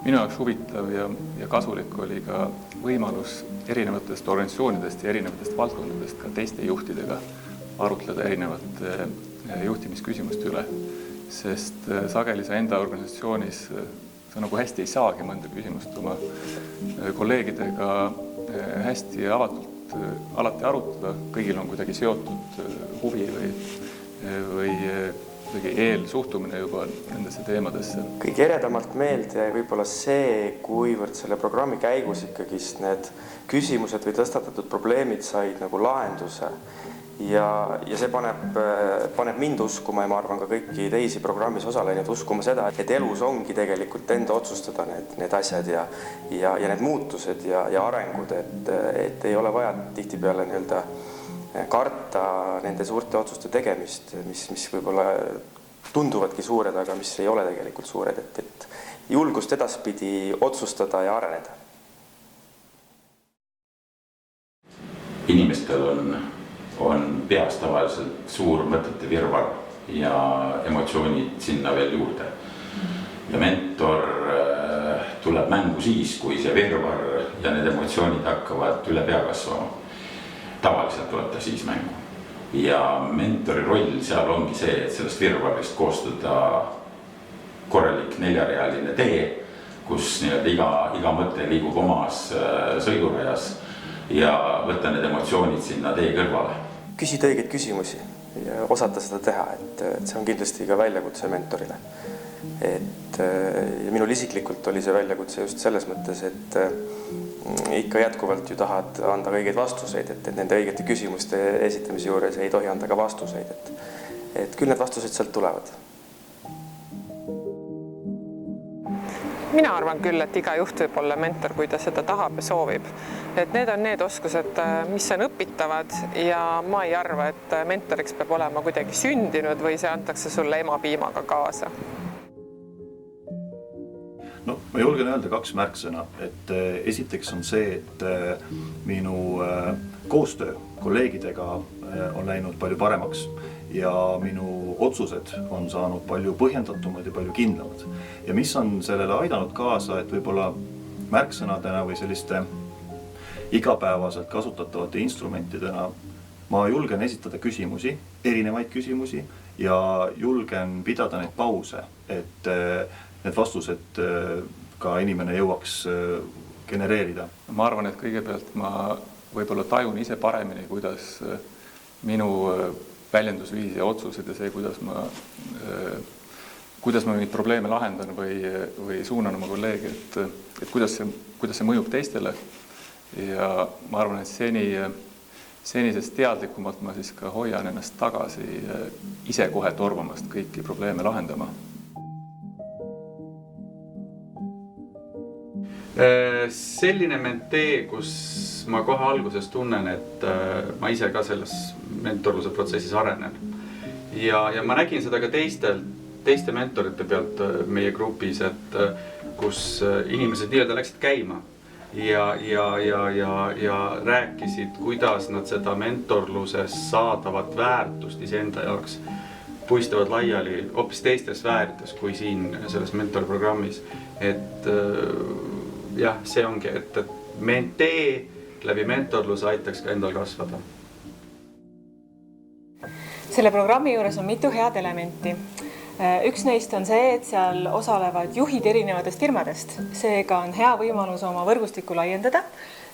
Minu jaoks huvitav ja kasulik oli ka võimalus erinevatest organisatsioonidest ja erinevatest valdkondadest ka teiste juhtidega arutleda erinevate juhtimisküsimuste üle, sest sageli sa enda organisatsioonis sa nagu hästi ei saagi mõnda küsimust oma kolleegidega hästi avatult alati arutada, kõigil on kuidagi seotud huvi või eelsuhtumine juba nendesse teemadesse. Kõige eredamalt meelde võib-olla see, kuivõrd selle programmi käigus ikkagist need küsimused või tõstatatud probleemid said nagu lahenduse. Ja see paneb mind uskuma ja ma arvan ka kõiki teisi programmis osalejaid uskuma seda, et elus ongi tegelikult enda otsustada need asjad ja need muutused ja arengud, et ei ole vaja tihtipeale karta nende suurte otsuste tegemist, mis võib-olla tunduvadki suured, aga mis ei ole tegelikult suured, et julgust edaspidi otsustada ja areneda. Inimestel on peas tavaliselt suur mõtete virvar ja emotsioonid sinna veel juurde. Ja mentor tuleb mängu siis, kui see virvar ja need emotsioonid hakkavad üle pea kasvama. Tavaliselt tuleb ta siis mängu. Ja mentori roll seal ongi see, et sellest virvarist koostada korralik 4-realine tee, kus iga mõte liigub omas sõidurajas ja võtta need emotsioonid sinna tee kõrvale. Küsid õigeid küsimusi ja osata seda teha, et see on kindlasti ka väljakutse mentorile. Ja minul isiklikult oli see väljakutse just selles mõttes, et ikka jätkuvalt ju tahad anda õigeid vastuseid, et nende õigete küsimuste esitamise juures ei tohi anda ka vastuseid, et küll need vastused sealt tulevad. Mina arvan küll, et iga juht võib olla mentor, kui ta seda tahab ja soovib. Et need on need oskused, mis on õpitavad ja ma ei arva, et mentoriks peab olema kuidagi sündinud või see antakse sulle emapiimaga kaasa. No, ma julgen öelda 2 märksõna, et esiteks on see, et minu koostöö kolleegidega on läinud palju paremaks ja minu otsused on saanud palju põhjendatumad ja palju kindlamad. Ja mis on sellele aidanud kaasa, et võib-olla märksõnadena või selliste igapäevaselt kasutatavate instrumentidena ma julgen esitada küsimusi, erinevaid küsimusi ja julgen pidada neid pause, et need vastused ka inimene jõuaks genereerida. Ma arvan, et kõigepealt ma võib-olla tajun ise paremini, kuidas minu väljendusviis ja otsused ja see, kuidas ma neid probleeme lahendan või suunan oma kolleegi, et kuidas see mõjub teistele. Ja ma arvan, et senisest teadlikumalt ma siis ka hoian ennast tagasi ise kohe tormamast kõiki probleeme lahendama. Selline mentee, kus ma kohe alguses tunnen, et ma ise ka selles mentorluse protsessis arenen. Ja ma nägin seda ka teiste mentorite pealt meie grupis, et kus inimesed nii-öelda läksid käima ja rääkisid, kuidas nad seda mentorluses saadavat väärtust iseenda jaoks puistavad laiali hoopis teistes sfäärides kui siin selles mentorprogrammis. Et jah, see ongi, et mentee läbi mentorluse aitaks ka endal kasvada. Selle programmi juures on mitu head elementi. Üks neist on see, et seal osalevad juhid erinevatest firmadest. Seega on hea võimalus oma võrgustikku laiendada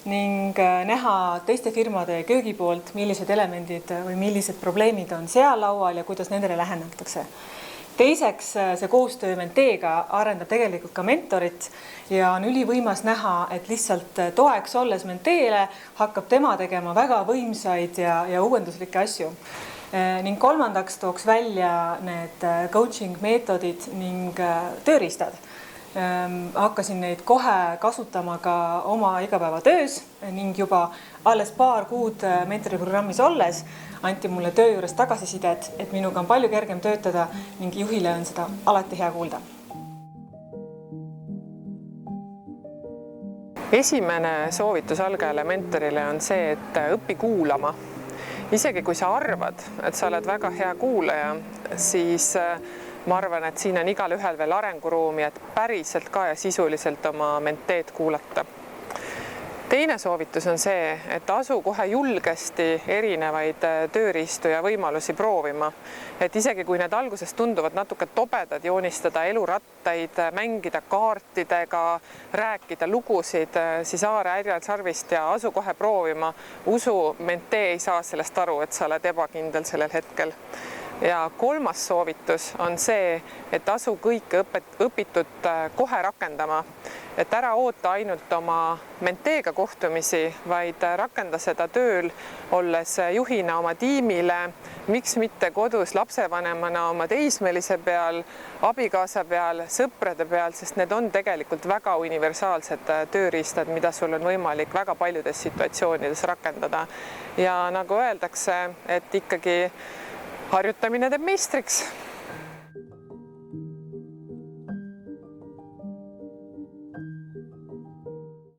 ning näha teiste firmade köögi poolt, millised elemendid või millised probleemid on seal laual ja kuidas nendele lähenetakse. Teiseks, see koostöö menteega arendab tegelikult ka mentorit ja on ülivõimas näha, et lihtsalt toeks olles menteele hakkab tema tegema väga võimsaid ja uuenduslikke asju. Ning kolmandaks tooks välja need coaching meetodid ning tööriistad. Hakkasin neid kohe kasutama ka oma igapäevatöös ning juba alles paar kuud mentoriprogrammis olles anti mulle töö juures tagasisidet, et minuga on palju kergem töötada ning juhile on seda alati hea kuulda. Esimene soovitus algajale mentorile on see, et õpi kuulama. Isegi kui sa arvad, et sa oled väga hea kuulaja, siis ma arvan, et siin on igalühel veel arenguruumi, et päriselt ka ja sisuliselt oma menteed kuulata. Teine soovitus on see, et asu kohe julgesti erinevaid tööriistu ja võimalusi proovima. Et isegi kui need alguses tunduvad natuke tobedad, joonistada elurattaid, mängida kaartidega, rääkida lugusid, siis haara härjal sarvist ja asu kohe proovima. Usu, mentee ei saa sellest aru, et sa oled ebakindel sellel hetkel. Ja kolmas soovitus on see, et asu kõike õpitut kohe rakendama, et ära oota ainult oma menteega kohtumisi, vaid rakenda seda tööl, olles juhina oma tiimile, miks mitte kodus lapsevanemana oma teismelise peal, abikaasa peal, sõprade peal, sest need on tegelikult väga universaalsed tööriistad, mida sul on võimalik väga paljudes situatsioonides rakendada. Ja nagu öeldakse, et ikkagi harjutamine teeb meistriks.